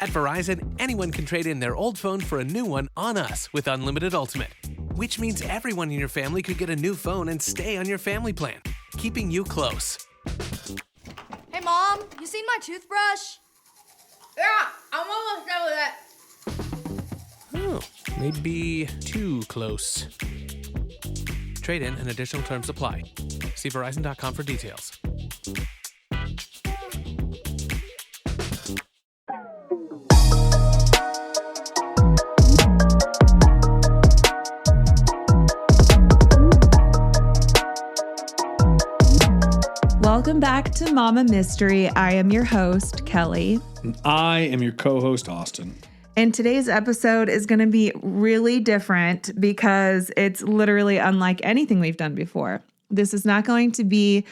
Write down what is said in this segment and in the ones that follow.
At Verizon, anyone can trade in their old phone for a new one on us with Unlimited Ultimate, which means everyone in your family could get a new phone and stay on your family plan, keeping you close. Hey, Mom, you seen my toothbrush? Yeah, I'm almost done with it. Oh, maybe too close. Trade in and additional terms apply. See Verizon.com for details. Welcome back to Mama Mystery. I am your host, Kelly. And I am your co-host, Austin. And today's episode is going to be really different because it's literally unlike anything we've done before. This is not going to be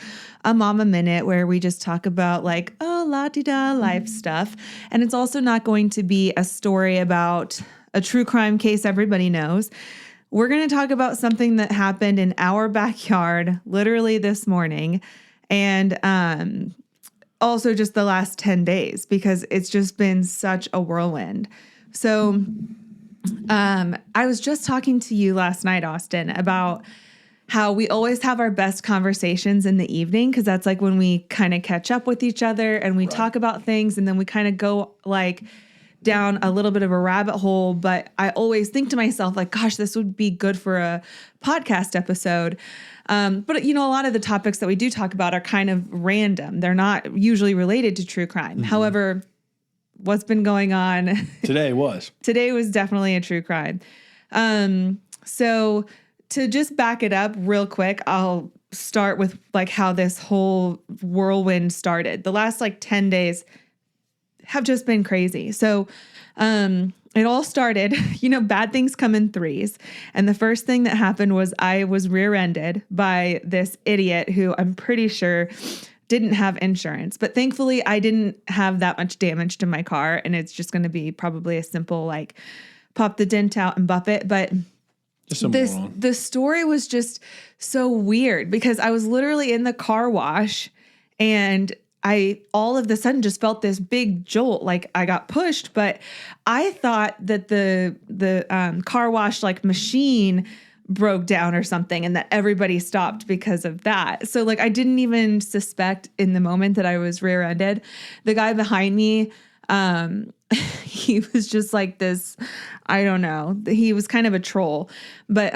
a Mama Minute where we just talk about like, oh, la-di-da life stuff. And it's also not going to be a story about a true crime case everybody knows. We're going to talk about something that happened in our backyard literally this morning. And also just the last 10 days because it's just been such a whirlwind. So I was just talking to you last night, Austin, about how we always have our best conversations in the evening because that's like when we kind of catch up with each other and we talk about things and then we kind of go like down a little bit of a rabbit hole. But I always think to myself like, gosh, this would be good for a podcast episode. But, you know, a lot of the topics that we do talk about are kind of random. They're not usually related to true crime. Mm-hmm. However, what's been going on Today was definitely a true crime. So to just back it up real quick, I'll start with like how this whole whirlwind started. The last like 10 days have just been crazy. So, it all started, you know, bad things come in threes. And the first thing that happened was I was rear-ended by this idiot who I'm pretty sure didn't have insurance. But thankfully, I didn't have that much damage to my car. And it's just going to be probably a simple, like, pop the dent out and buff it. But the story was just so weird because I was literally in the car wash and I all of the sudden just felt this big jolt, like I got pushed, but I thought that the car wash like machine broke down or something and that everybody stopped because of that. So like I didn't even suspect in the moment that I was rear-ended. The guy behind me, he was just like this, I don't know. He was kind of a troll, but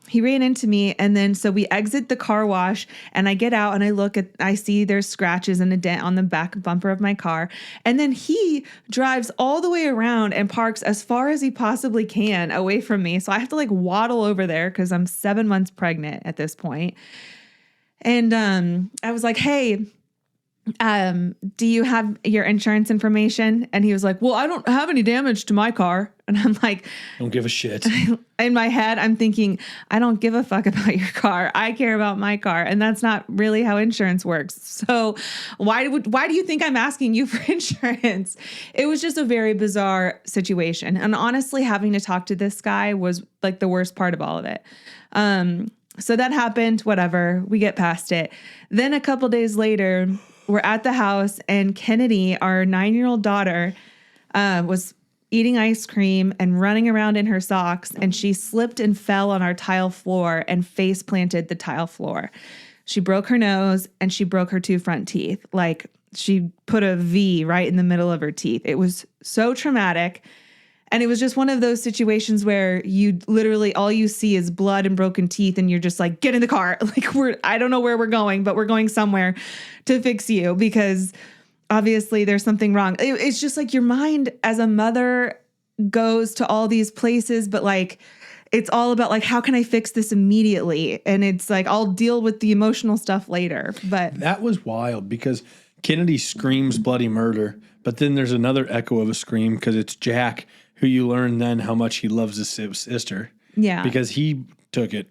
he ran into me. And then so we exit the car wash and I get out and I see there's scratches and a dent on the back bumper of my car. And then he drives all the way around and parks as far as he possibly can away from me. So I have to like waddle over there because I'm 7 months pregnant at this point. And I was like, hey, do you have your insurance information? And he was like, well, I don't have any damage to my car. And I'm like, don't give a shit. In my head, I'm thinking, I don't give a fuck about your car. I care about my car. And that's not really how insurance works. So why do you think I'm asking you for insurance? It was just a very bizarre situation. And honestly, having to talk to this guy was like the worst part of all of it. So that happened, whatever, we get past it. Then a couple days later, we're at the house and Kennedy, our 9-year-old daughter, was eating ice cream and running around in her socks. And she slipped and fell on our tile floor and face planted the tile floor. She broke her nose and she broke her 2 front teeth. Like she put a V right in the middle of her teeth. It was so traumatic. And it was just one of those situations where you literally, all you see is blood and broken teeth. And you're just like, get in the car. Like I don't know where we're going, but we're going somewhere to fix you because obviously there's something wrong. It's just like your mind as a mother goes to all these places, but like, it's all about like, how can I fix this immediately? And it's like, I'll deal with the emotional stuff later. But that was wild because Kennedy screams bloody murder, but then there's another echo of a scream because it's Jack, who you learn then how much he loves his sister. Yeah. Because he took it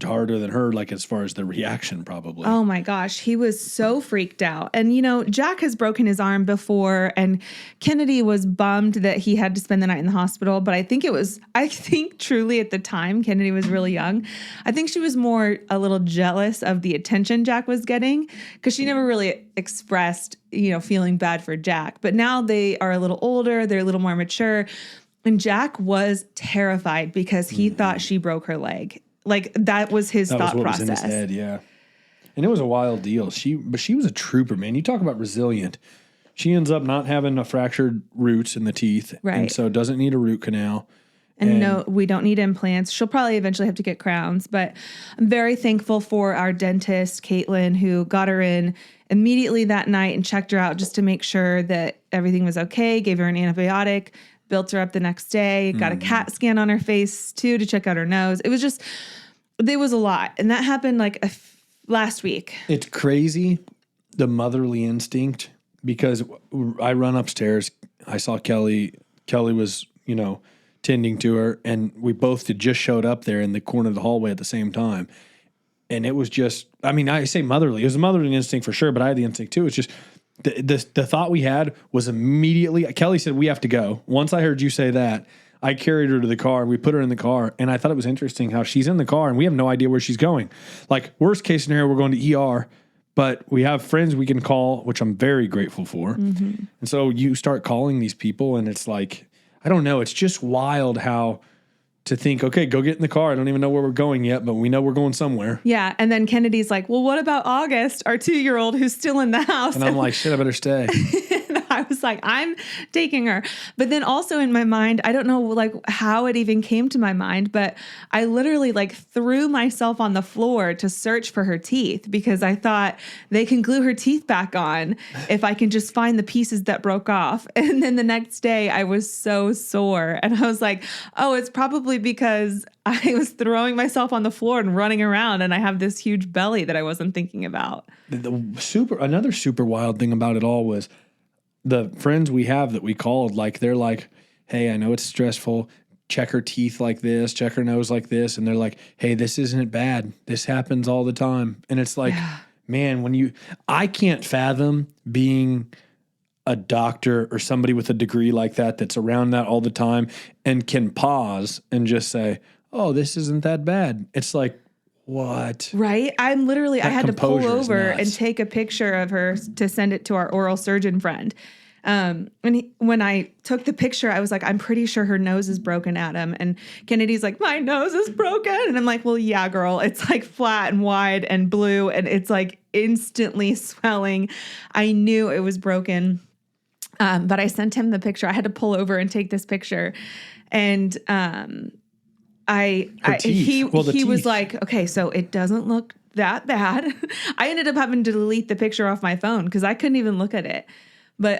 harder than her, like as far as the reaction probably. Oh my gosh, he was so freaked out. And, Jack has broken his arm before, and Kennedy was bummed that he had to spend the night in the hospital. But I think truly at the time, Kennedy was really young. I think she was more a little jealous of the attention Jack was getting because she never really expressed, feeling bad for Jack. But now they are a little older, they're a little more mature. And Jack was terrified because he thought she broke her leg. Like that was his thought process. Was in his head, yeah. And it was a wild deal. But she was a trooper, man. You talk about resilient. She ends up not having a fractured roots in the teeth, right? And so doesn't need a root canal. And no, we don't need implants. She'll probably eventually have to get crowns. But I'm very thankful for our dentist, Caitlin, who got her in immediately that night and checked her out just to make sure that everything was okay. Gave her an antibiotic. Built her up the next day, got a CAT scan on her face too to check out her nose. It was a lot. And that happened last week. It's crazy, the motherly instinct, because I run upstairs. I saw Kelly. Kelly was, tending to her, and we both had just showed up there in the corner of the hallway at the same time. And it was just, I say motherly. It was a motherly instinct for sure, but I had the instinct too. It's just, the thought we had was immediately, Kelly said, we have to go. Once I heard you say that, I carried her to the car. We put her in the car, and I thought it was interesting how she's in the car, and we have no idea where she's going. Like, worst case scenario, we're going to ER, but we have friends we can call, which I'm very grateful for. Mm-hmm. And so you start calling these people, and it's like, I don't know. It's just wild how to think, okay, go get in the car. I don't even know where we're going yet, but we know we're going somewhere. Yeah. And then Kennedy's like, well, what about August, our 2-year-old who's still in the house? And I'm like, shit, I better stay. And I was like, I'm taking her. But then also in my mind, I don't know how it even came to my mind, but I literally threw myself on the floor to search for her teeth because I thought they can glue her teeth back on if I can just find the pieces that broke off. And then the next day I was so sore and I was like, oh, it's probably because I was throwing myself on the floor and running around and I have this huge belly that I wasn't thinking about. Another super wild thing about it all was the friends we have that we called, they're like, hey, I know it's stressful. Check her teeth like this, check her nose like this. And they're like, hey, this isn't bad. This happens all the time. And it's like, man, I can't fathom being a doctor or somebody with a degree like that that's around that all the time and can pause and just say, oh, this isn't that bad. It's like, what? Right? I had to pull over and take a picture of her to send it to our oral surgeon friend. When I took the picture, I was like, I'm pretty sure her nose is broken, Adam. And Kennedy's like, my nose is broken. And I'm like, well, yeah, girl, it's flat and wide and blue. And it's instantly swelling. I knew it was broken. But I sent him the picture. I had to pull over and take this picture. And, he was like, okay, so it doesn't look that bad. I ended up having to delete the picture off my phone because I couldn't even look at it. But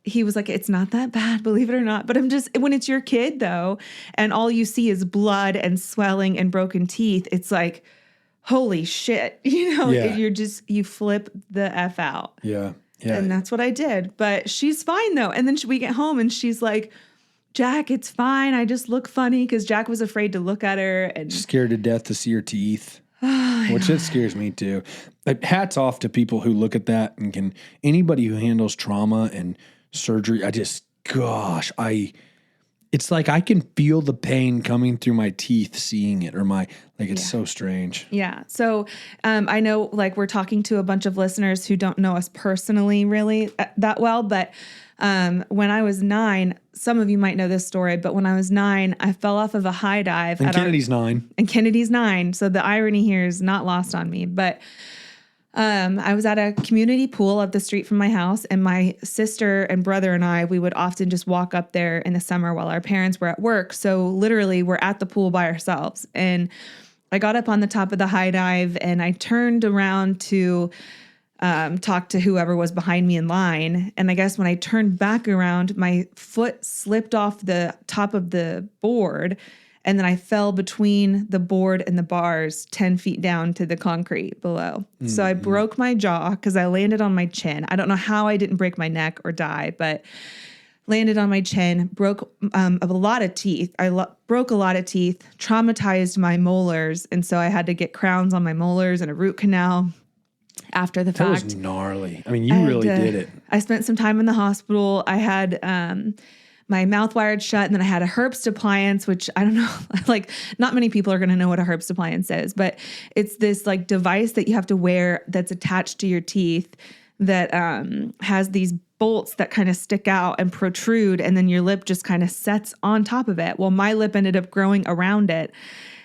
he was like, it's not that bad, believe it or not. But when it's your kid though, and all you see is blood and swelling and broken teeth, it's like, holy shit, you flip the F out. Yeah. Yeah. And that's what I did. But she's fine though. And then we get home and she's like, Jack, it's fine. I just look funny because Jack was afraid to look at her and scared to death to see her teeth, which it scares me too. Hats off to people who look at that and anybody who handles trauma and surgery. It's like I can feel the pain coming through my teeth seeing it it's so strange. Yeah. So I know we're talking to a bunch of listeners who don't know us personally really that well, but when I was 9, some of you might know this story, but when I was 9, I fell off of a high dive. And Kennedy's 9. And Kennedy's 9. So the irony here is not lost on me. But I was at a community pool up the street from my house, and my sister and brother and we would often just walk up there in the summer while our parents were at work. So literally we're at the pool by ourselves. And I got up on the top of the high dive and I turned around to talk to whoever was behind me in line. And I guess when I turned back around, my foot slipped off the top of the board. And then I fell between the board and the bars 10 feet down to the concrete below. Mm-hmm. So I broke my jaw because I landed on my chin. I don't know how I didn't break my neck or die, but landed on my chin, broke a lot of teeth. Broke a lot of teeth, traumatized my molars. And so I had to get crowns on my molars and a root canal after the fact. That was gnarly. I mean, you really did it. I spent some time in the hospital. I had my mouth wired shut, and then I had a Herbst appliance, which I don't know, like not many people are going to know what a Herbst appliance is, but it's this like device that you have to wear that's attached to your teeth that has these bolts that kind of stick out and protrude, and then your lip just kind of sets on top of it. Well, my lip ended up growing around it.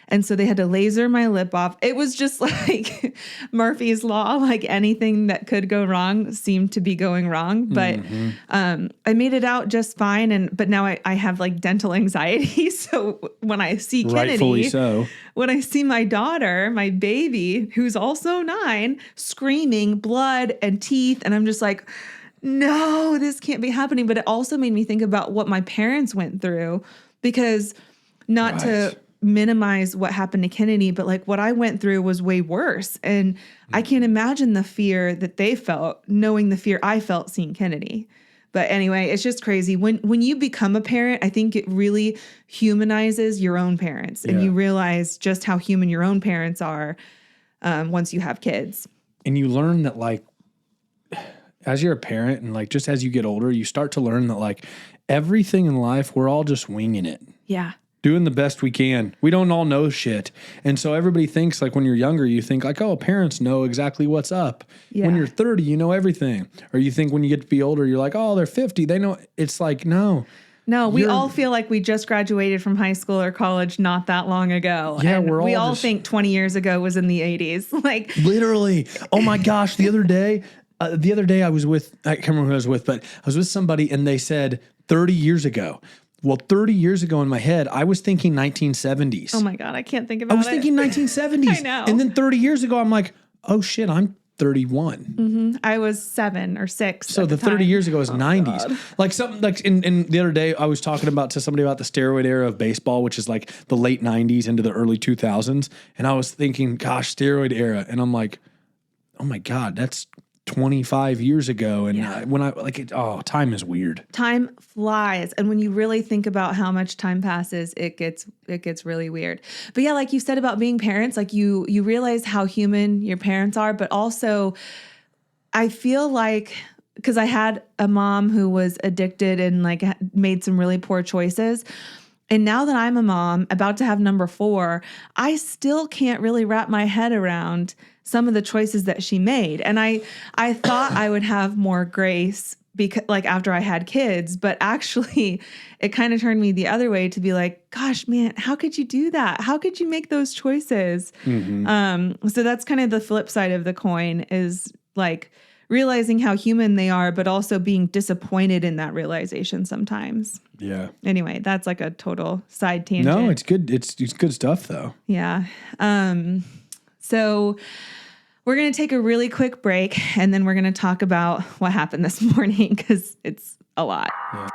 And so they had to laser my lip off. It was just like Murphy's Law, like anything that could go wrong seemed to be going wrong. But I made it out just fine. But now I have like dental anxiety. So when I see Kennedy, rightfully so. When I see my daughter, my baby, who's also 9, screaming blood and teeth, and I'm just like, no, this can't be happening. But it also made me think about what my parents went through, because not to minimize what happened to Kennedy, but like what I went through was way worse. And I can't imagine the fear that they felt knowing the fear I felt seeing Kennedy. But anyway, it's just crazy. When you become a parent, I think it really humanizes your own parents, and you realize just how human your own parents are once you have kids. And you learn that like, as you're a parent and like just as you get older, you start to learn that like everything in life, we're all just winging it. Yeah. Doing the best we can. We don't all know shit. And so everybody thinks like when you're younger, you think like, oh, parents know exactly what's up. Yeah. When you're 30, you know everything. Or you think when you get to be older, you're like, oh, they're 50. They know. It's like, no. No, we all feel like we just graduated from high school or college not that long ago. Yeah, and we all think 20 years ago was in the 80s. Like literally. Oh my gosh. The other day I was with, I can't remember who I was with, but I was with somebody and they said 30 years ago. Well, 30 years ago in my head, I was thinking 1970s. Oh my God, I can't think about it. I was thinking 1970s. I know. And then 30 years ago, I'm like, oh shit, I'm 31. Mm-hmm. I was 7 or 6. So the 30 years ago is 90s. God. Like something like in the other day, I was talking to somebody about the steroid era of baseball, which is like the late 90s into the early 2000s. And I was thinking, gosh, steroid era. And I'm like, oh my God, that's 25 years ago. And time is weird. Time flies. And when you really think about how much time passes, it gets really weird. But yeah, like you said about being parents, like you realize how human your parents are, but also I feel like, because I had a mom who was addicted and like made some really poor choices. And now that I'm a mom about to have number 4, I still can't really wrap my head around some of the choices that she made. And I thought I would have more grace because like after I had kids, but actually it kind of turned me the other way to be like, gosh, man, how could you do that? How could you make those choices? Mm-hmm. So that's kind of the flip side of the coin, is like realizing how human they are, but also being disappointed in that realization sometimes. Yeah. Anyway, that's like a total side tangent. No, it's good. It's good stuff though. Yeah. So we're going to take a really quick break, and then we're going to talk about what happened this morning, because it's a lot. Yeah.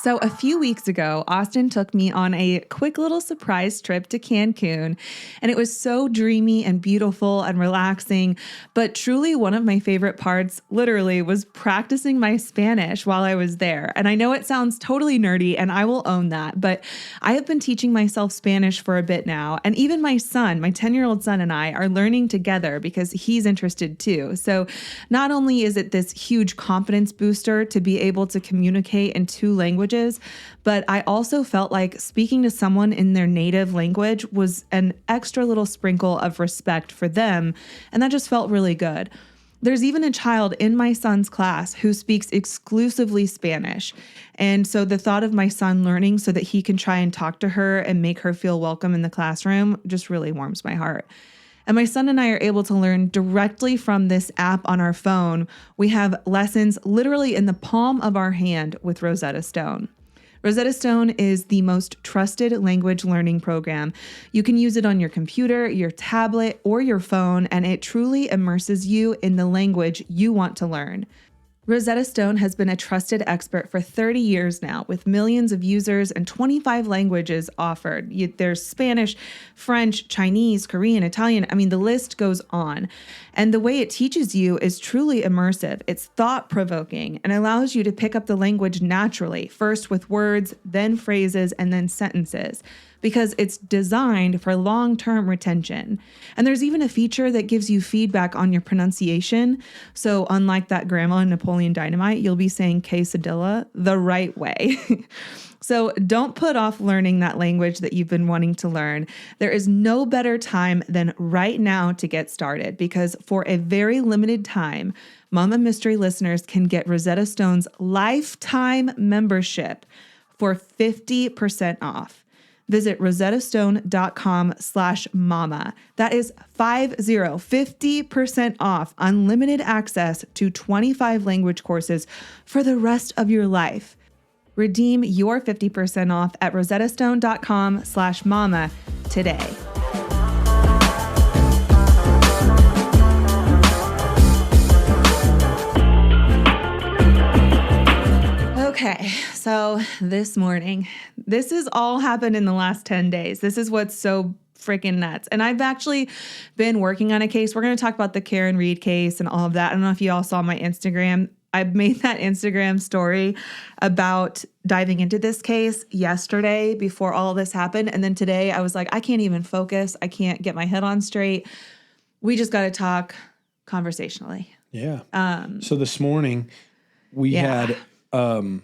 So a few weeks ago, Austin took me on a quick little surprise trip to Cancun, and it was so dreamy and beautiful and relaxing. But truly one of my favorite parts, literally, was practicing my Spanish while I was there. And I know it sounds totally nerdy, and I will own that, but I have been teaching myself Spanish for a bit now. And even my son, my 10-year-old son, and I are learning together because he's interested too. So not only is it this huge confidence booster to be able to communicate in 2 languages, but I also felt like speaking to someone in their native language was an extra little sprinkle of respect for them, and that just felt really good. There's even a child in my son's class who speaks exclusively Spanish, and so the thought of my son learning so that he can try and talk to her and make her feel welcome in the classroom just really warms my heart. And my son and I are able to learn directly from this app on our phone. We have lessons literally in the palm of our hand with Rosetta Stone. Rosetta Stone is the most trusted language learning program. You can use it on your computer, your tablet, or your phone, and it truly immerses you in the language you want to learn. Rosetta Stone has been a trusted expert for 30 years now, with millions of users and 25 languages offered. There's Spanish, French, Chinese, Korean, Italian. I mean, the list goes on. And the way it teaches you is truly immersive. It's thought-provoking and allows you to pick up the language naturally, first with words, then phrases, and then sentences, because it's designed for long-term retention. And there's even a feature that gives you feedback on your pronunciation. So unlike that grandma in Napoleon Dynamite, you'll be saying quesadilla the right way. So don't put off learning that language that you've been wanting to learn. There is no better time than right now to get started, because for a very limited time, Mama Mystery listeners can get Rosetta Stone's lifetime membership for 50% off. Visit rosettastone.com/mama. That is 50% off unlimited access to 25 language courses for the rest of your life. Redeem your 50% off at rosettastone.com/mama today. Okay, so this morning, this has all happened in the last 10 days. This is what's so freaking nuts. And I've actually been working on a case. We're going to talk about the Karen Reed case and all of that. I don't know if you all saw my Instagram. I made that Instagram story about diving into this case yesterday before all of this happened. And then today I was like, I can't even focus. I can't get my head on straight. We just got to talk conversationally. Yeah. So this morning we had... I'm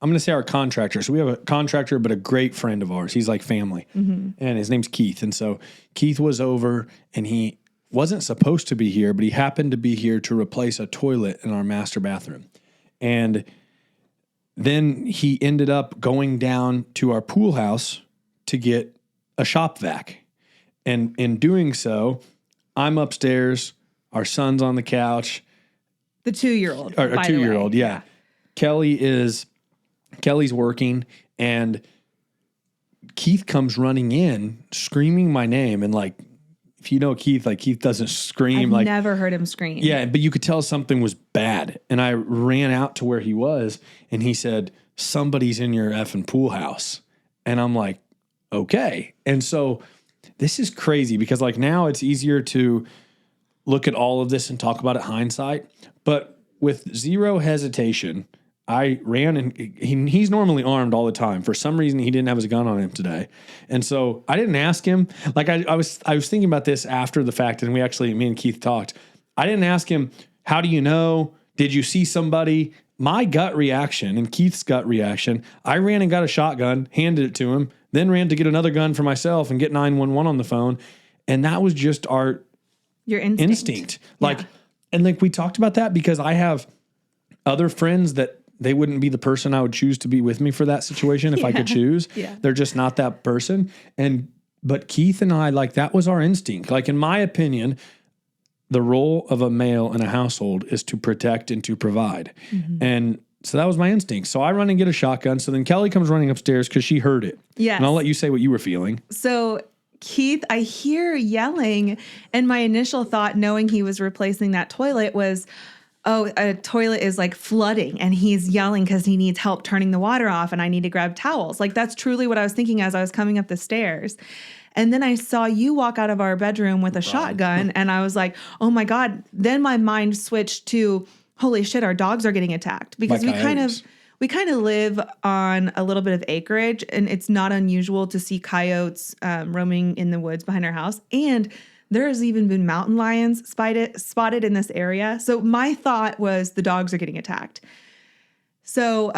going to say our contractor. So we have a contractor, but a great friend of ours. He's like family. And his name's Keith. And so Keith was over, and he wasn't supposed to be here, but he happened to be here to replace a toilet in our master bathroom. And then he ended up going down to our pool house to get a shop vac. And in doing so, I'm upstairs. Our son's on the couch. The 2-year-old. Or a 2-year-old, yeah. Kelly's working, and Keith comes running in screaming my name. And like, if you know Keith, like Keith doesn't scream. I've never heard him scream. Yeah, but you could tell something was bad. And I ran out to where he was, and he said, somebody's in your effing pool house. And I'm like, okay. And so this is crazy, because like now it's easier to look at all of this and talk about it hindsight. But with zero hesitation, I ran, and he's normally armed all the time. For some reason, he didn't have his gun on him today. And so I didn't ask him. Like I was thinking about this after the fact, and me and Keith talked. I didn't ask him, how do you know? Did you see somebody? My gut reaction and Keith's gut reaction, I ran and got a shotgun, handed it to him, then ran to get another gun for myself and get 911 on the phone. And that was just your instinct. Like, yeah. And like we talked about that, because I have other friends that they wouldn't be the person I would choose to be with me for that situation if I could choose. Yeah. They're just not that person. But Keith and I, like, that was our instinct. Like, in my opinion, the role of a male in a household is to protect and to provide. And so that was my instinct. So I run and get a shotgun. So then Kelly comes running upstairs because she heard it. Yes. And I'll let you say what you were feeling. So Keith, I hear yelling, and my initial thought, knowing he was replacing that toilet, was, oh, a toilet is like flooding, and he's yelling because he needs help turning the water off, and I need to grab towels. Like, that's truly what I was thinking as I was coming up the stairs. And then I saw you walk out of our bedroom with a shotgun, and I was like, oh my God. Then my mind switched to, holy shit, our dogs are getting attacked, because we kind of live on a little bit of acreage, and it's not unusual to see coyotes roaming in the woods behind our house. And there's even been mountain lions spotted in this area. So my thought was the dogs are getting attacked. So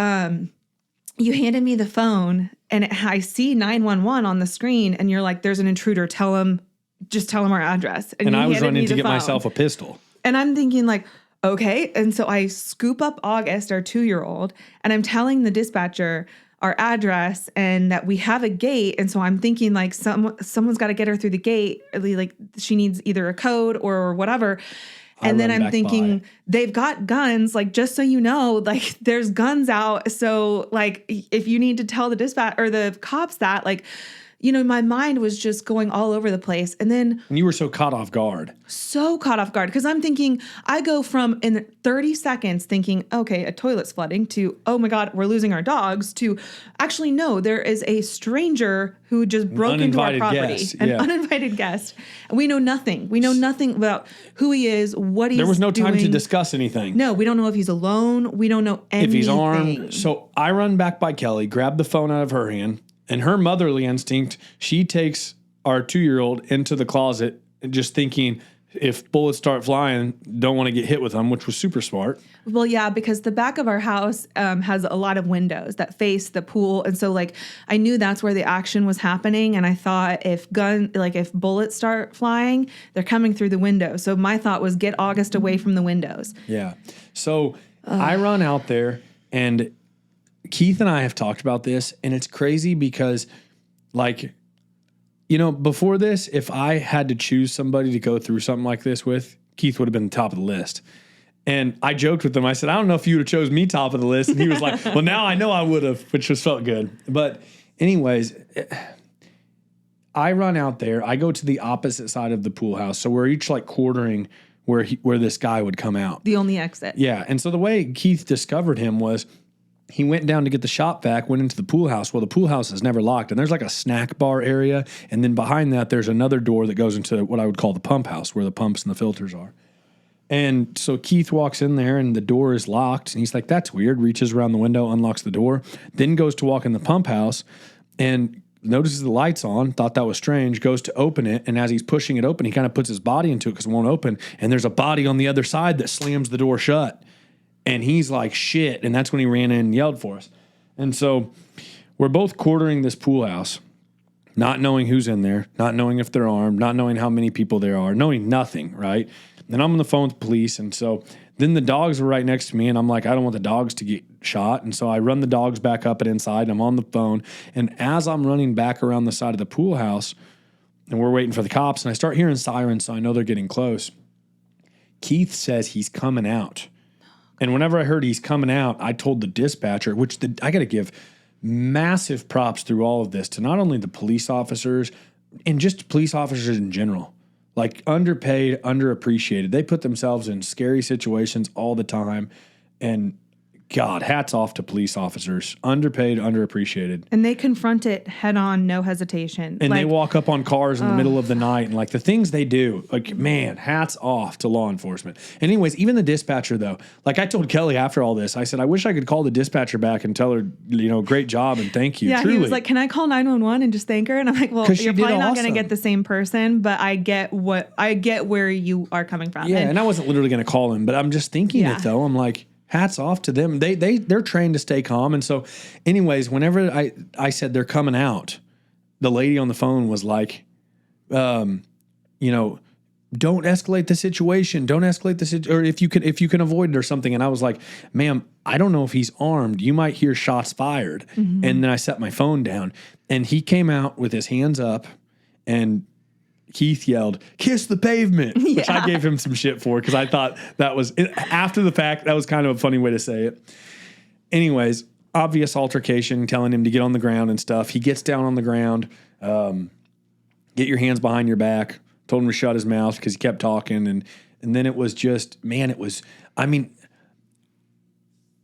you handed me the phone, and I see 911 on the screen, and you're like, there's an intruder. Just tell him our address. And I was running to get myself a pistol. And I'm thinking like, okay. And so I scoop up August, our 2-year-old, and I'm telling the dispatcher our address and that we have a gate. And so I'm thinking like someone's got to get her through the gate. Like she needs either a code or whatever. And then I'm thinking they've got guns, like, just so you know, like there's guns out. So like if you need to tell the dispatch or the cops that, like, my mind was just going all over the place. And then And you were so caught off guard. so caught off guard because I'm thinking, I go from in 30 seconds thinking, okay, a toilet's flooding to, oh my God, we're losing our dogs to actually, no, there is a stranger who just broke into our uninvited property, guest, an yeah. uninvited guest. And we know nothing. We know nothing about who he is, what he's doing. There was no time to discuss anything. No, we don't know if he's alone. We don't know anything. If he's armed. So I run back by Kelly, grab the phone out of her hand, and her motherly instinct, she takes our 2-year-old into the closet, just thinking if bullets start flying, don't want to get hit with them, which was super smart. Well, yeah, because the back of our house has a lot of windows that face the pool. And so like, I knew that's where the action was happening. And I thought if bullets start flying, they're coming through the window. So my thought was get August away from the windows. Yeah. So I run out there, and Keith and I have talked about this, and it's crazy because, like, before this, if I had to choose somebody to go through something like this with, Keith would have been the top of the list. And I joked with him. I said, I don't know if you would have chose me top of the list. And he was like, well, now I know I would have, which just felt good. But anyways, I run out there. I go to the opposite side of the pool house. So we're each like quartering where this guy would come out. The only exit. Yeah. And so the way Keith discovered him was he went down to get the shop vac, went into the pool house. Well, the pool house is never locked, and there's like a snack bar area. And then behind that, there's another door that goes into what I would call the pump house, where the pumps and the filters are. And so Keith walks in there, and the door is locked. And he's like, that's weird. Reaches around the window, unlocks the door, then goes to walk in the pump house and notices the lights on, thought that was strange, goes to open it. And as he's pushing it open, he kind of puts his body into it because it won't open. And there's a body on the other side that slams the door shut. And he's like, shit. And that's when he ran in and yelled for us. And so we're both quartering this pool house, not knowing who's in there, not knowing if they're armed, not knowing how many people there are, knowing nothing, right? Then I'm on the phone with the police. And so then the dogs were right next to me. And I'm like, I don't want the dogs to get shot. And so I run the dogs back up and inside. And I'm on the phone. And as I'm running back around the side of the pool house, and we're waiting for the cops, and I start hearing sirens, so I know they're getting close. Keith says he's coming out. And whenever I heard he's coming out, I told the dispatcher, which I got to give massive props through all of this to not only the police officers and just police officers in general, like underpaid, underappreciated. They put themselves in scary situations all the time. And God, hats off to police officers. Underpaid, underappreciated. And they confront it head on, no hesitation. And they walk up on cars in the middle of the night, and like the things they do, like, man, hats off to law enforcement. Anyways, even the dispatcher though, like I told Kelly after all this, I said, I wish I could call the dispatcher back and tell her, great job and thank you. Yeah, truly. he was like, can I call 911 and just thank her? And I'm like, well, you're probably not going to get the same person, but I get where you are coming from. Yeah, and I wasn't literally going to call him, but I'm just thinking it though. I'm like, hats off to them. They're trained to stay calm. And so anyways, whenever I said they're coming out, the lady on the phone was like, don't escalate the situation. Don't escalate the situation. Or if you can avoid it or something. And I was like, ma'am, I don't know if he's armed. You might hear shots fired. Mm-hmm. And then I set my phone down, and he came out with his hands up, and Keith yelled, kiss the pavement, which I gave him some shit for because I thought that was, after the fact, that was kind of a funny way to say it. Anyways, obvious altercation, telling him to get on the ground and stuff. He gets down on the ground, get your hands behind your back, told him to shut his mouth because he kept talking. And then it was just, man,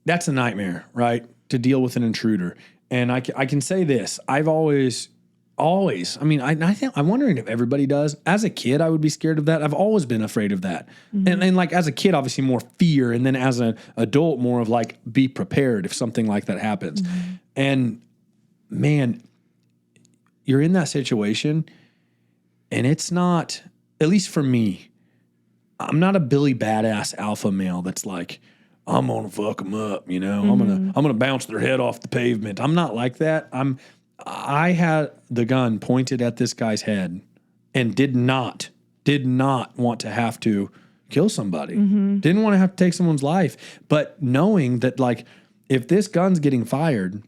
that's a nightmare, right? To deal with an intruder. And I can say this, I've always, I'm wondering if everybody does. As a kid, I would be scared of that. I've always been afraid of that. Mm-hmm. And like as a kid, obviously more fear. And then as an adult, more of like, be prepared if something like that happens. Mm-hmm. And man, you're in that situation, and it's not, at least for me, I'm not a Billy Badass alpha male that's like, I'm gonna fuck them up, Mm-hmm. I'm gonna bounce their head off the pavement. I'm not like that. I had the gun pointed at this guy's head and did not want to have to kill somebody. Mm-hmm. Didn't want to have to take someone's life. But knowing that, like, if this gun's getting fired,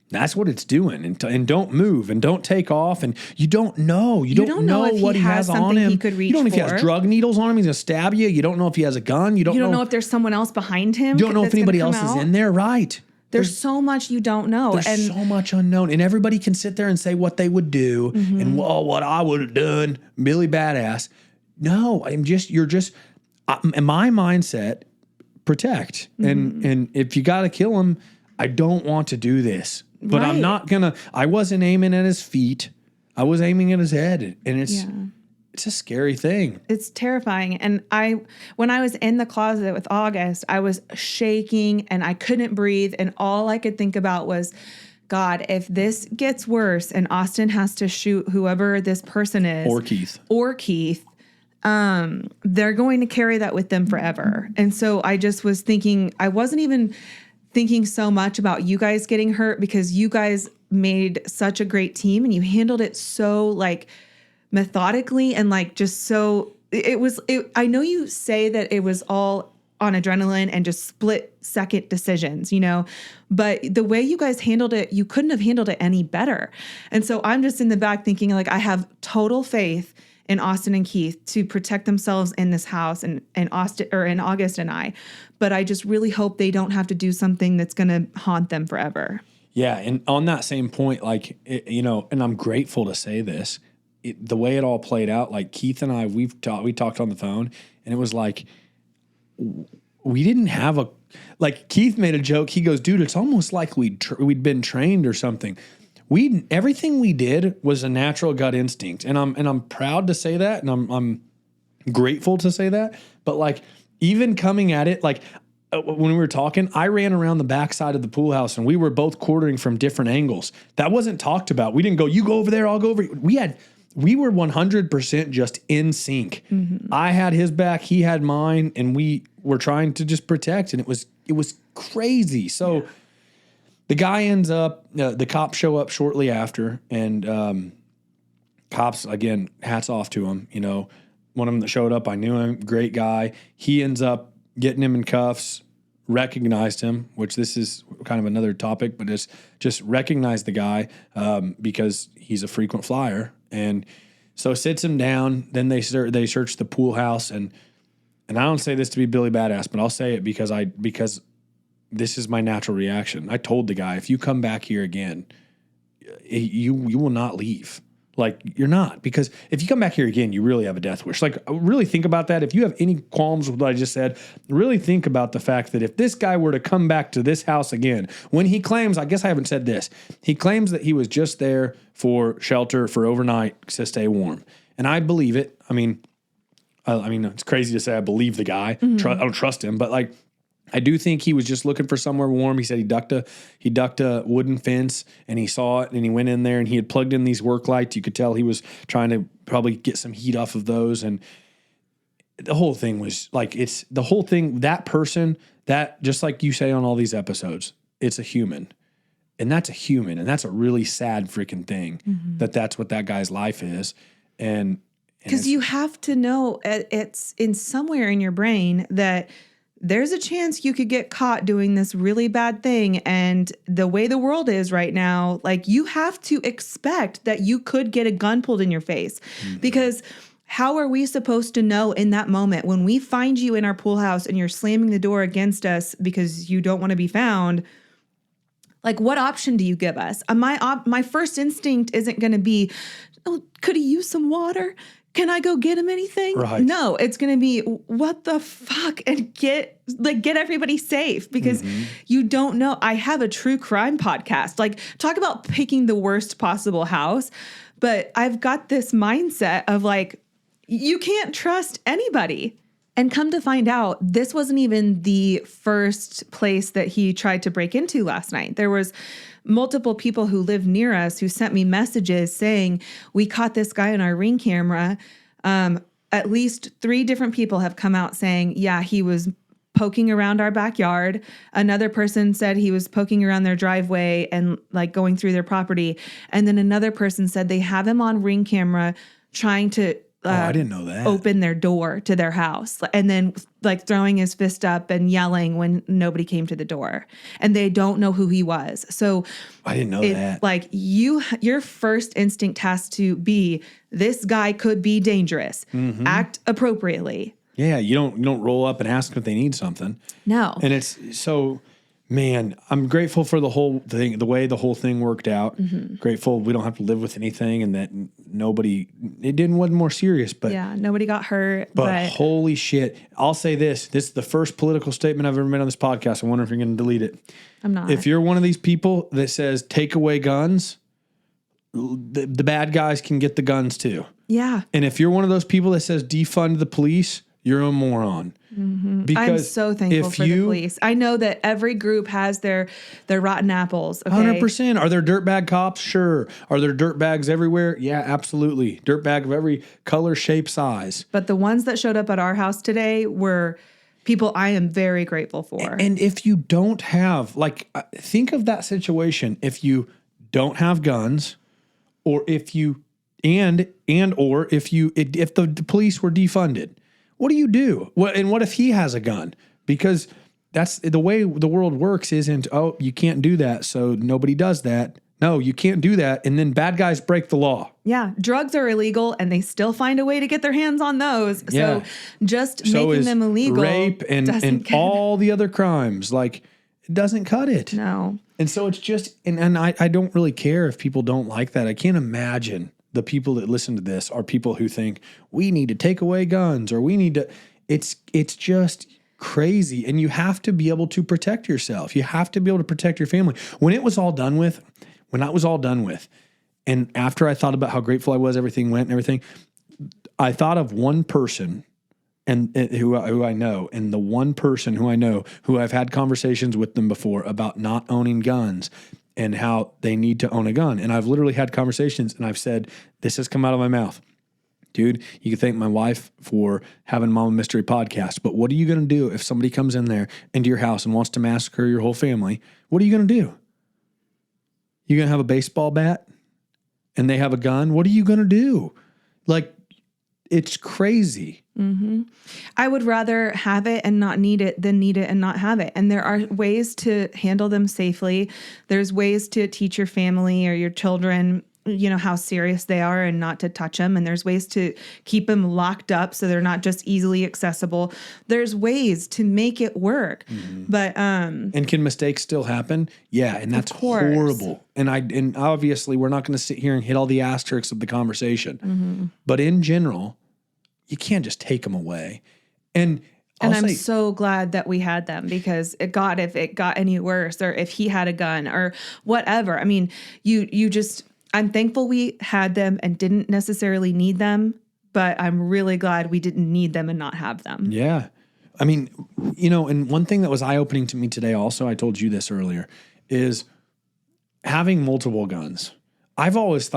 that's what it's doing. And don't move and don't take off. And you don't know. You don't know what he has on him. He could reach you don't know if he for. has drug needles on him. He's going to stab you. You don't know if he has a gun. You don't know if there's someone else behind him. You don't know if anybody else is in there. Right. There's so much you don't know. There's And so much unknown. And everybody can sit there and say what they would do and what I would have done. Billy Badass. No, in my mindset, protect. And if you got to kill him, I don't want to do this. But I'm not going to, I wasn't aiming at his feet. I was aiming at his head. And it's a scary thing. It's terrifying. And when I was in the closet with August, I was shaking and I couldn't breathe. And all I could think about was, God, if this gets worse and Austin has to shoot whoever this person is. Or Keith, they're going to carry that with them forever. And so I just was thinking, I wasn't even thinking so much about you guys getting hurt because you guys made such a great team and you handled it so like methodically and like just so I know you say that it was all on adrenaline and just split second decisions, you know, but the way you guys handled it, you couldn't have handled it any better. And so I'm just in the back thinking like, I have total faith in Austin and Keith to protect themselves in this house and Austin or in August and I, but I just really hope they don't have to do something that's going to haunt them forever. Yeah. And on that same point, like, you know, and I'm grateful to say this, the way it all played out, like Keith and I, we talked on the phone and it was like, we didn't have like Keith made a joke. He goes, dude, it's almost like we'd been trained or something. Everything we did was a natural gut instinct. And I'm proud to say that. And I'm grateful to say that. But like, even coming at it, like when we were talking, I ran around the backside of the pool house and we were both quartering from different angles. That wasn't talked about. We didn't go, you go over there, I'll go over. We were 100% just in sync. Mm-hmm. I had his back, he had mine, and we were trying to just protect. And it was crazy. So the guy ends up, the cops show up shortly after, and cops, again, hats off to him. You know, one of them that showed up, I knew him, great guy. He ends up getting him in cuffs, recognized him, which this is kind of another topic, but just recognized the guy because he's a frequent flyer. And so sits him down. Then they search the pool house, and I don't say this to be Billy Badass, but I'll say it because this is my natural reaction. I told the guy, if you come back here again, you will not leave. Like, you're not, because if you come back here again, you really have a death wish. Like, really think about that. If you have any qualms with what I just said, really think about the fact that if this guy were to come back to this house again, when he claims, I guess I haven't said this, he claims that he was just there for shelter for overnight to stay warm. And I believe it. I mean, it's crazy to say I believe the guy. Mm-hmm. I don't trust him, but like, I do think he was just looking for somewhere warm. He said he ducked a wooden fence and he saw it and he went in there and he had plugged in these work lights. You could tell he was trying to probably get some heat off of those. And the whole thing was like, that person, that just like you say on all these episodes, it's a human. And that's a human. And that's a really sad freaking thing that's what that guy's life is. And because you have to know it's in somewhere in your brain that there's a chance you could get caught doing this really bad thing. And the way the world is right now, like, you have to expect that you could get a gun pulled in your face. Mm-hmm. Because how are we supposed to know in that moment when we find you in our pool house and you're slamming the door against us because you don't want to be found? Like, what option do you give us? My first instinct isn't going to be, oh, could he use some water? Can I go get him anything? Right. No, it's going to be, what the fuck? And get everybody safe, because you don't know. I have a true crime podcast. Like, talk about picking the worst possible house. But I've got this mindset of like, you can't trust anybody. And come to find out, this wasn't even the first place that he tried to break into last night. There was multiple people who live near us who sent me messages saying, we caught this guy on our Ring camera. At least 3 different people have come out saying, yeah, he was poking around our backyard. Another person said he was poking around their driveway and like going through their property. And then another person said they have him on Ring camera trying to I didn't know that. Open their door to their house, and then like throwing his fist up and yelling when nobody came to the door, and they don't know who he was. So I didn't know that. Like, your first instinct has to be, this guy could be dangerous. Mm-hmm. Act appropriately. Yeah, you don't roll up and ask them if they need something. No. And it's so Man, I'm grateful for the whole thing, the way the whole thing worked out. Grateful we don't have to live with anything and that wasn't more serious. But Yeah, nobody got hurt. But holy shit. I'll say this. This is the first political statement I've ever made on this podcast. I wonder if you're going to delete it. I'm not. If you're one of these people that says take away guns, the bad guys can get the guns too. Yeah. And if you're one of those people that says defund the police, you're a moron. Because I'm so thankful for the police. I know that every group has their rotten apples. Okay? 100%. Are there dirtbag cops? Sure. Are there dirtbags everywhere? Yeah, absolutely. Dirtbag of every color, shape, size. But the ones that showed up at our house today were people I am very grateful for. And if you don't have, like, think of that situation. If you don't have guns, or if you, or if the police were defunded, what do you do? And what if he has a gun? Because that's the way the world works. Isn't, oh, you can't do that, so nobody does that. No, you can't do that. And then bad guys break the law. Yeah. Drugs are illegal and they still find a way to get their hands on those. Yeah. So just making them illegal. Rape and all the other crimes. Like, it doesn't cut it. No. And so it's just, and I don't really care if people don't like that. I can't imagine the people that listen to this are people who think we need to take away guns or we need to, it's just crazy. And you have to be able to protect yourself. You have to be able to protect your family. When I was all done with, and after I thought about how grateful I was, everything went and everything, I thought of one person and who I know, and the one person who I know who I've had conversations with them before about not owning guns and how they need to own a gun. And I've literally had conversations and I've said, this has come out of my mouth. Dude, you can thank my wife for having Mama Mystery podcast, but what are you going to do if somebody comes in there into your house and wants to massacre your whole family? What are you going to do? You going to have a baseball bat and they have a gun? What are you going to do? Like, it's crazy. Mm-hmm. I would rather have it and not need it than need it and not have it. And there are ways to handle them safely. There's ways to teach your family or your children, you know, how serious they are and not to touch them. And there's ways to keep them locked up so they're not just easily accessible. There's ways to make it work. But and can mistakes still happen? Yeah, and that's horrible. And obviously we're not going to sit here and hit all the asterisks of the conversation. But in general, you can't just take them away. And I'm so glad that we had them, because if it got any worse, or if he had a gun or whatever. I mean, I'm thankful we had them and didn't necessarily need them, but I'm really glad we didn't need them and not have them. Yeah. I mean, you know, and one thing that was eye-opening to me today also, I told you this earlier, is having multiple guns. I've always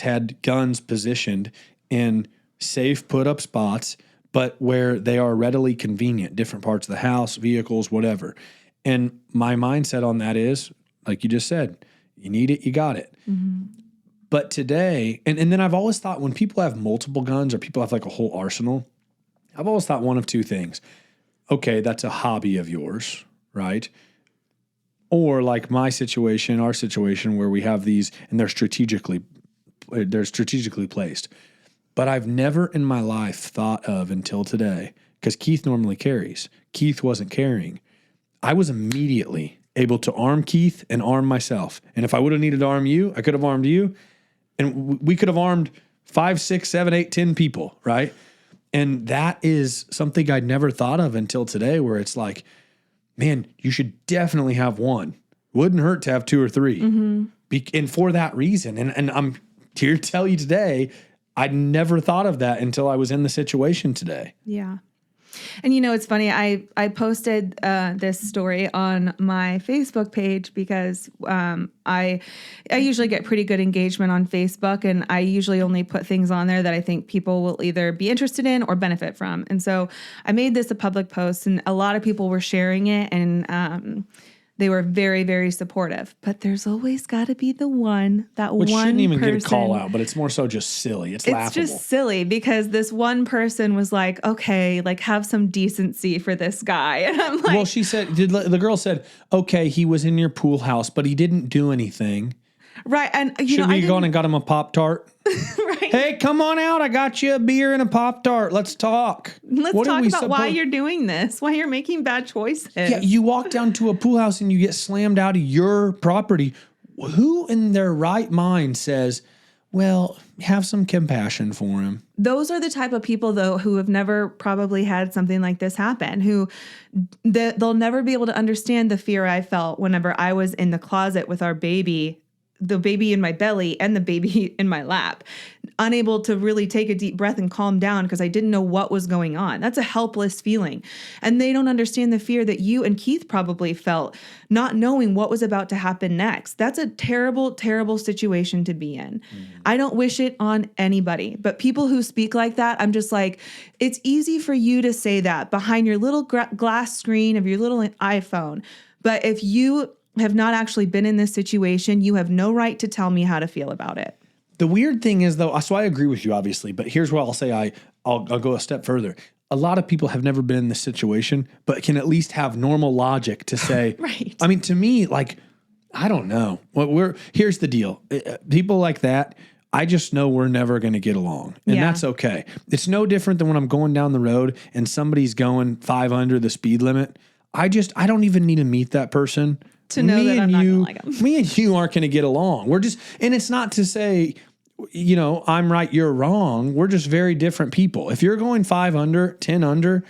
had guns positioned in safe put-up spots, but where they are readily convenient, different parts of the house, vehicles, whatever. And my mindset on that is, like you just said, you need it, you got it. But today, and then I've always thought when people have multiple guns or people have like a whole arsenal, I've always thought one of two things. Okay, that's a hobby of yours, right? Or like our situation where we have these and they're strategically placed. But I've never in my life thought of until today, because Keith normally carries. Keith wasn't carrying. I was immediately able to arm Keith and arm myself. And if I would have needed to arm you, I could have armed you. And we could have armed 5, 6, 7, 8, 10 people, right? And that is something I'd never thought of until today, where it's like, man, you should definitely have one. Wouldn't hurt to have 2 or 3. And for that reason. And I'm here to tell you today, I'd never thought of that until I was in the situation today. Yeah. And you know, it's funny. I posted this story on my Facebook page because I usually get pretty good engagement on Facebook, and I usually only put things on there that I think people will either be interested in or benefit from. And so I made this a public post, and a lot of people were sharing it, and they were very, very supportive. But there's always got to be the one, Which shouldn't even person, get a call out, but it's more so just silly. It's laughable. It's just silly because this one person was like, okay, like have some decency for this guy. And I'm like, well, the girl said, okay, he was in your pool house, but he didn't do anything. Right. And you Should know, we have gone and got him a Pop-Tart? right. Hey, come on out. I got you a beer and a Pop-Tart. Let's talk. Let's What are talk we about why supposed- you're doing this, why you're making bad choices. Yeah, you walk down to a pool house and you get slammed out of your property. Who in their right mind says, well, have some compassion for him? Those are the type of people, though, who have never probably had something like this happen, who they'll never be able to understand the fear I felt whenever I was in the closet with our baby, the baby in my belly and the baby in my lap, unable to really take a deep breath and calm down because I didn't know what was going on. That's a helpless feeling. And they don't understand the fear that you and Keith probably felt, not knowing what was about to happen next. That's a terrible, terrible situation to be in. I don't wish it on anybody, but people who speak like that, I'm just like, it's easy for you to say that behind your little glass screen of your little iPhone. But if you have not actually been in this situation, you have no right to tell me how to feel about it. The weird thing is, though, so I agree with you, obviously, but here's where I'll say I'll go a step further. A lot of people have never been in this situation, but can at least have normal logic to say, Right. I mean, to me, like, I don't know. Here's the deal. People like that, I just know we're never going to get along, and that's okay. It's no different than when I'm going down the road and somebody's going 5 under the speed limit. I don't even need to meet that person To know that I'm not gonna like 'em. Me and you aren't going to get along. And it's not to say, you know, I'm right, you're wrong. We're just very different people. If you're going 5 under, 10 under,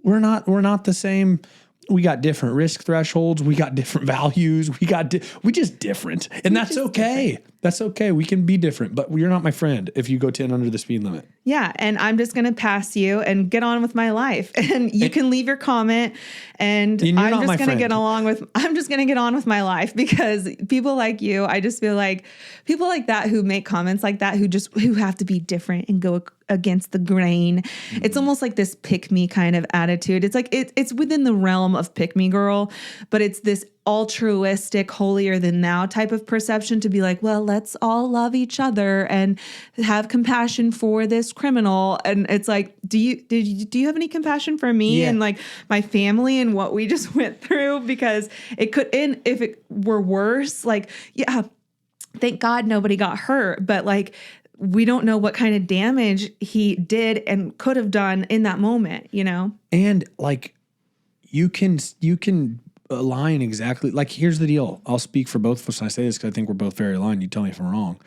we're not the same. We got different risk thresholds. We got different values. We just different. And that's okay. Different. That's okay. We can be different, but you're not my friend if you go 10 under the speed limit. Yeah. And I'm just going to pass you and get on with my life. And you can leave your comment and I'm just going to get on with my life, because people like you, I just feel like people like that who make comments like that, who have to be different and go against the grain. Mm-hmm. It's almost like this pick me kind of attitude. It's like, it's within the realm of pick me girl, but it's this altruistic, holier than thou type of perception to be like, well, let's all love each other and have compassion for this criminal. And it's like, do you have any compassion for me and like my family and what we just went through? Because it could, and if it were worse, like, yeah, thank God nobody got hurt, but like, we don't know what kind of damage he did and could have done in that moment, you know? And like, you can align exactly. Like, here's the deal. I'll speak for both of us when I say this because I think we're both very aligned. You tell me if I'm wrong.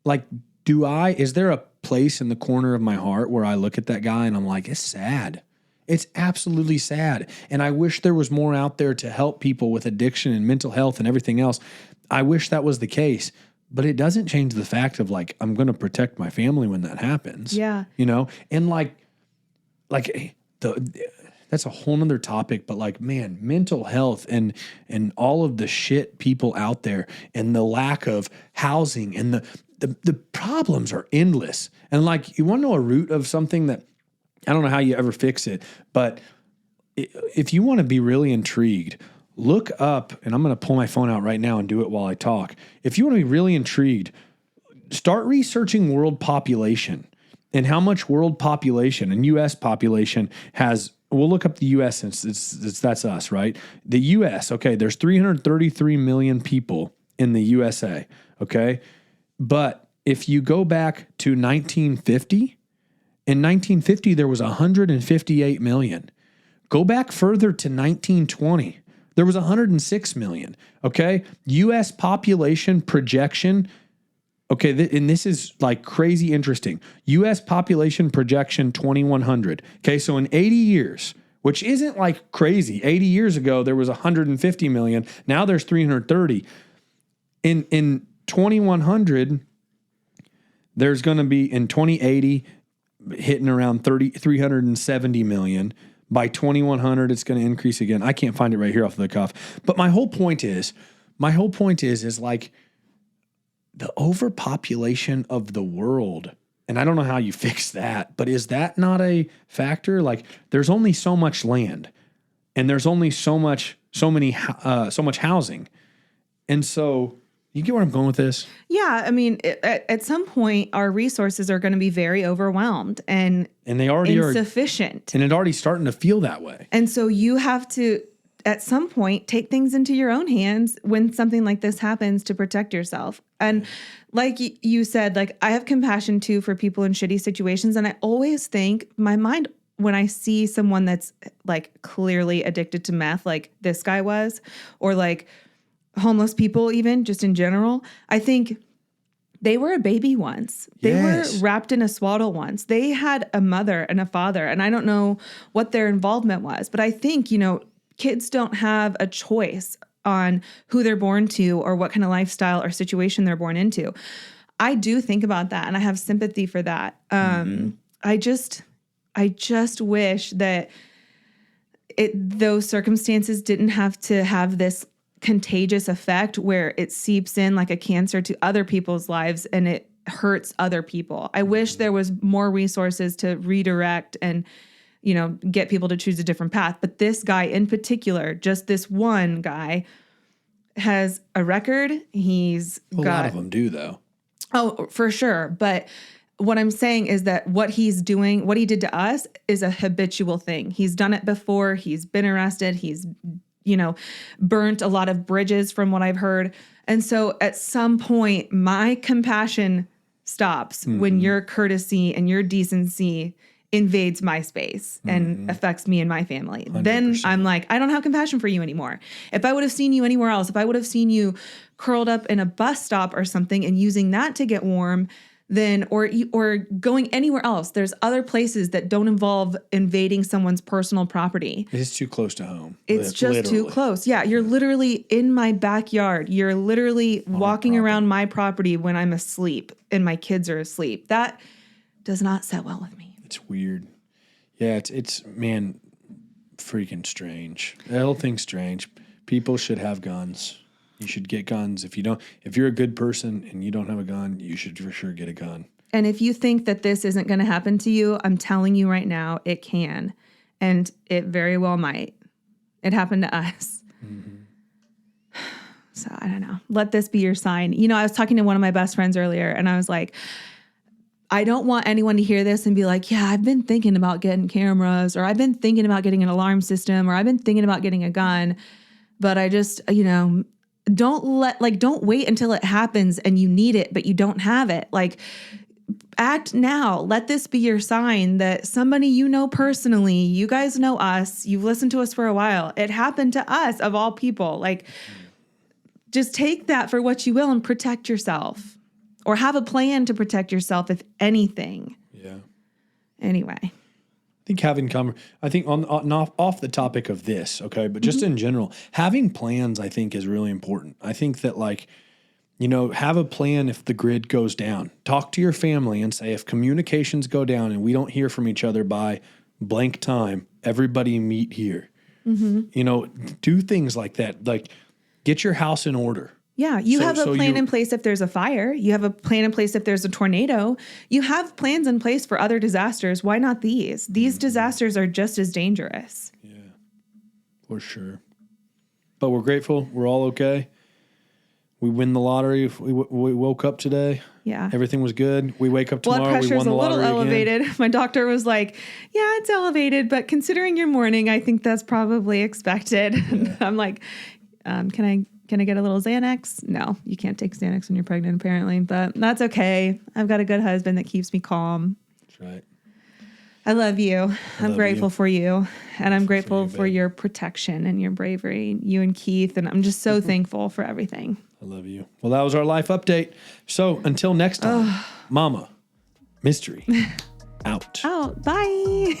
Like, is there a place in the corner of my heart where I look at that guy and I'm like, it's sad. It's absolutely sad. And I wish there was more out there to help people with addiction and mental health and everything else. I wish that was the case. But it doesn't change the fact of like, I'm going to protect my family when that happens. Yeah. You know? And that's a whole nother topic, but like, man, mental health and all of the shit people out there and the lack of housing and the problems are endless. And like, you want to know a root of something that I don't know how you ever fix it, but if you want to be really intrigued, look up, and I'm going to pull my phone out right now and do it while I talk. If you want to be really intrigued, start researching world population and how much world population and U.S. population has. We'll look up the U.S. since that's us, right? The U.S., okay, there's 333 million people in the USA, okay? But if you go back to 1950, in 1950 there was 158 million. Go back further to 1920. There was 106 million, okay? U.S. population projection, okay, and this is like crazy interesting. U.S. population projection 2100. Okay, so in 80 years, which isn't like crazy. 80 years ago, there was 150 million. Now there's 330. In 2100, there's going to be, in 2080, hitting around 370 million. By 2100, it's going to increase again. I can't find it right here off the cuff. But my whole point is like the overpopulation of the world. And I don't know how you fix that, but is that not a factor? Like, there's only so much land and there's only so much housing. And so you get where I'm going with this? Yeah. I mean, at some point, our resources are going to be very overwhelmed and they already insufficient. And it's already starting to feel that way. And so you have to, at some point take things into your own hands when something like this happens to protect yourself. And like you said, like I have compassion too for people in shitty situations. And I always think my mind, when I see someone that's like clearly addicted to meth, like this guy was, or like homeless people, even just in general, I think they were a baby once. They were wrapped in a swaddle once. They had a mother and a father, and I don't know what their involvement was, but I think, you know, kids don't have a choice on who they're born to or what kind of lifestyle or situation they're born into. I do think about that, and I have sympathy for that. I just wish that those circumstances didn't have to have this contagious effect where it seeps in like a cancer to other people's lives and it hurts other people. I wish there was more resources to redirect and, you know, get people to choose a different path. But this guy in particular, just this one guy, has a record. He's got a lot of them do though. Oh, for sure. But what I'm saying is that what he's doing, what he did to us, is a habitual thing. He's done it before. He's been arrested. He's, you know, burnt a lot of bridges from what I've heard. And so at some point, my compassion stops when your courtesy and your decency invades my space and affects me and my family. 100%. Then I'm like, I don't have compassion for you anymore. If I would have seen you anywhere else, if I would have seen you curled up in a bus stop or something and using that to get warm, then or going anywhere else, there's other places that don't involve invading someone's personal property. It's too close to home. It's just too close. Yeah, you're literally in my backyard. You're literally walking around my property when I'm asleep and my kids are asleep. That does not set well with me. It's weird. Yeah, it's man, freaking strange. The whole thing's strange. People should have guns. You should get guns. If you're a good person and you don't have a gun, you should for sure get a gun. And if you think that this isn't going to happen to you, I'm telling you right now, it can. And it very well might. It happened to us. So I don't know. Let this be your sign. You know, I was talking to one of my best friends earlier and I was like, I don't want anyone to hear this and be like, yeah, I've been thinking about getting cameras, or I've been thinking about getting an alarm system, or I've been thinking about getting a gun. But I just, you know, don't wait until it happens and you need it, but you don't have it. Like, act now. Let this be your sign that somebody you know personally, you guys know us, you've listened to us for a while. It happened to us, of all people. Like, just take that for what you will and protect yourself, or have a plan to protect yourself, if anything. Yeah. Anyway. I think off the topic of this, okay, but just in general, having plans, I think, is really important. I think that, like, you know, have a plan if the grid goes down. Talk to your family and say, if communications go down and we don't hear from each other by blank time, everybody meet here. You know, do things like that. Like, get your house in order. Yeah, you have a plan in place if there's a fire. You have a plan in place if there's a tornado. You have plans in place for other disasters. Why not these? These disasters are just as dangerous. Yeah, for sure. But we're grateful. We're all okay. We win the lottery. We woke up today. Yeah. Everything was good. We wake up tomorrow. Blood pressure's we won the a little lottery elevated. Again. My doctor was like, yeah, it's elevated, but considering your morning, I think that's probably expected. Yeah. I'm like, can I get a little Xanax? No, you can't take Xanax when you're pregnant, apparently, but that's okay. I've got a good husband that keeps me calm. That's right. I love you. I'm grateful for you. And I'm grateful for your protection and your bravery, you and Keith. And I'm just so thankful for everything. I love you. Well, that was our life update. So until next time, Mama, Mystery, out. Out. Bye.